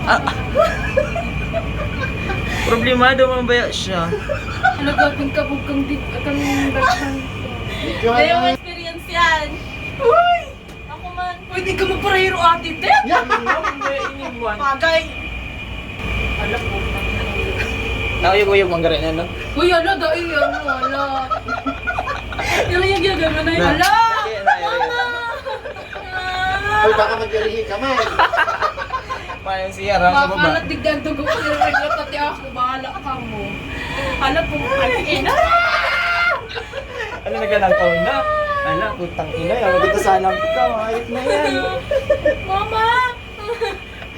Ah. Problemado man ba siya? Ano gagawin ka bukang di kang bagsan. Kaya Kaya mo experience yan. Uy! Ako man. Uy, di ka magparehiro ate, te! Pagay! Alam mo. Nakayog-uyog ang garin ano? Uy, ala, dai yan. Wala. Yung gano'n na yun. Ala! Uy, baka mag-irihi ka man. Paano siya? Rang sa baba. Makalat digdan dugo ko yung regla pati ako. Bahala ka mo. Ala, pumakain. Ano nagkalangkaw na? Ala, putang ina. Yung maganda sana ang puta. Ayot na yan. Mama!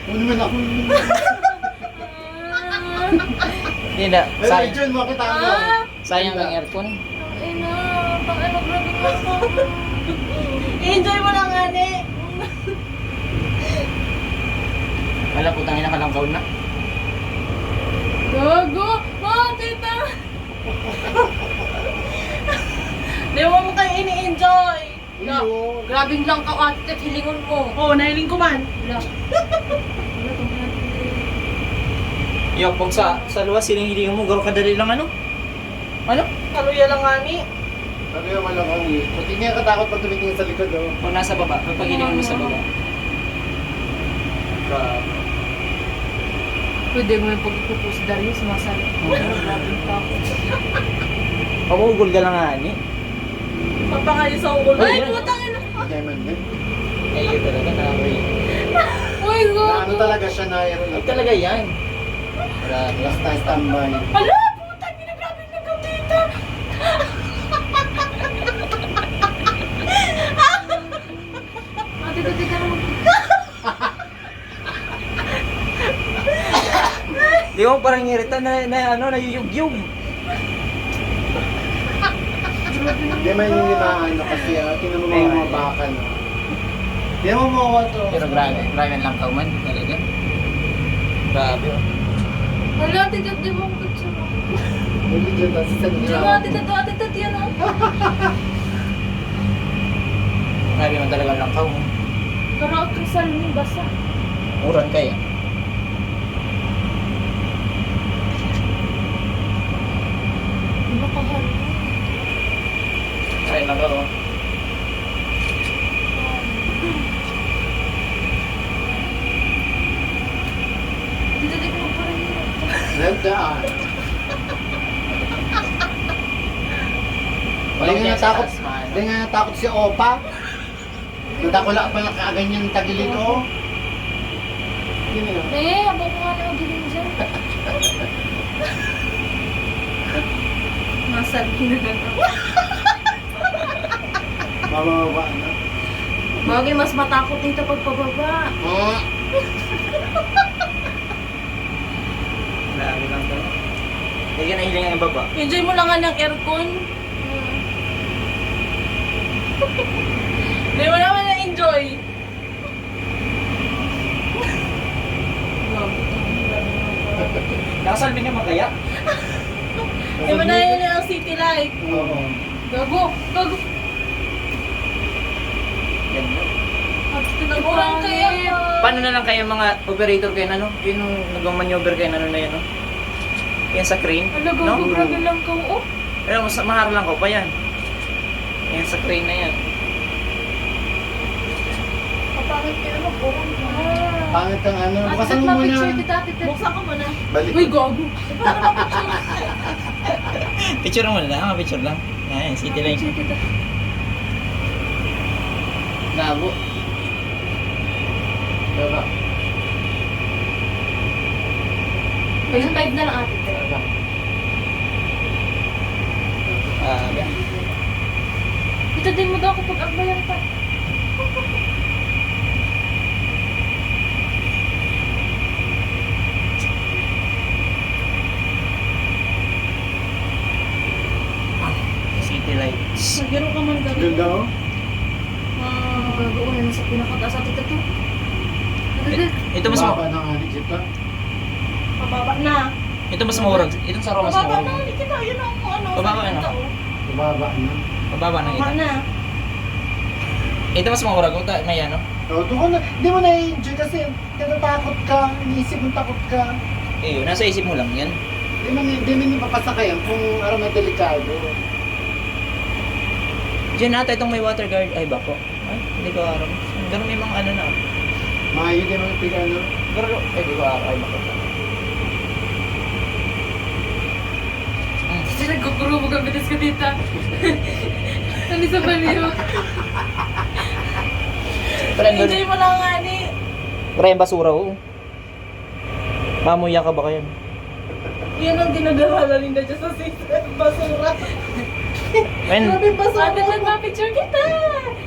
Ano naman ako? Hindi na. Pero Sayang. John, makita mo. Sayang ang aircon. Ina, pang-ano, grabe ka po. Enjoy mo lang, ane. Wala, putang ina kalangkaw na. Gago! Oh, tita! Di mo kayo ini-enjoy. Iyo. Grabing lang ka, ate, hilingon mo. Oo, nahiling ko man. Wala. Yo, pag sa luwas, siling-hiling mo, garo kadali lang ano? Ano? Kaluya lang, ani. Ano yung malakang eh. Pati niya katakot pag tumitingin sa likod oh. Pag nasa baba, pag hilingan mo sa baba. Pwede mo yung pag-propose Darius, sumasali. Grabing ka ako. Pamugol ka lang nga, ani. Papangalis sa ulo. Ay, Ay, yan. putang ina. Diamond din. Ay, yun talaga, nakakay. Uy, Na gago. ano talaga siya na aero Ay, talaga yan. Wala, Last time standby. Hala, putang ina, grabing nagaw, tita. Ate, tita naman. Di mo parang irita na yuyug-yug. Di man yung limaan kasi tingnan mo mga baka no. Di mo mawa to. Pero grabe ang langkaw man, talaga. Grabe oh. Hala, tita, di mo ako picture mo. Hindi dyan kasi sa Di nila. mo, ate, tita, yan o. Grabe man talaga ang langkaw mo. Karaot kang salmi, basa. Uran kaya. Di ba kahal? Ay, langkaw oh. Tita, di ko magparehiro. Nandaan. Hindi nga natakot. Hindi nga natakot si Opa. Nadakula pa na kaganyan tagilid oh. Yun yun. Abo ko nga na magiling dyan. Masabi na lang ako. Mababa na. Bagay, mas matakot dito pagpababa. Oh. Grabe lang talaga. Hindi ka nahilingan yung baba. Enjoy mo lang nga ng aircon. Hindi mo naman na-enjoy. Nakasalbi naman kaya? Hindi mo na yun ang city light. Oo. Gago. Ganda. Tinagurang kaya. Paano na lang kaya mga operator kayo na no? Yung nag-maneuver kayo na na yan no? Yan sa crane, Ano, gago, no? grabe lang ka. Oh. Pero mas mahal lang ko pa yan. Yan sa crane na yan. Kapangit ka naman po. Pangit kang ano. Bukasan mo Picture muna. kita. Buksan ko muna. Balik. Uy, gago. Picture mo na lang, picture lang. Yan, city line. Picture kita. Labo. Diba? 5 na lang ate. Yan. Ito din mo daw kapag agbayan pa. City lights. Nagiro ka man gabi. Ganda oh. Gagawin na sa pinakataas at ito. Ito mas Baba ng adik ito. Pababa na. ito mas murag. Ito sa Roma mas Pababa na, murag. hindi kita. Yun ang ano. Pababa sabi na. kita, oh. Baba na. Mababa na Pababa kita. na. Ito mas murag. Ito may ano. O, doon ko na, hindi mo na-enjoy kasi natatakot ka, iniisip mo takot ka. Eh, yun, nasa isip mo lang yan. Hindi mo papasakayan kung araw may delikado. Diyan nata itong may water guard. Ay, bako. Ay, hindi ko aram. Ganun may mga ano na. Mayo din mga pigano. Pero, ay, di ko aram. Ay, bako. Kasi nagkukuro mo gabitis ka tita. Ano sa baliw? Enjoy mo lang nga ni. Para yung basura, oo. Mamuya ka ba kayo? Yan ang dinadala rin na dyan sa sister. Basura. Ayun, Grabe basura. Ate, nagpa-picture kita.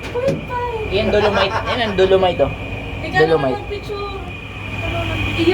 Point five. yan dolomite. Yan ang dolomite, oh. Ikaw naman Dolomite. mag-picture. Ano nang picture?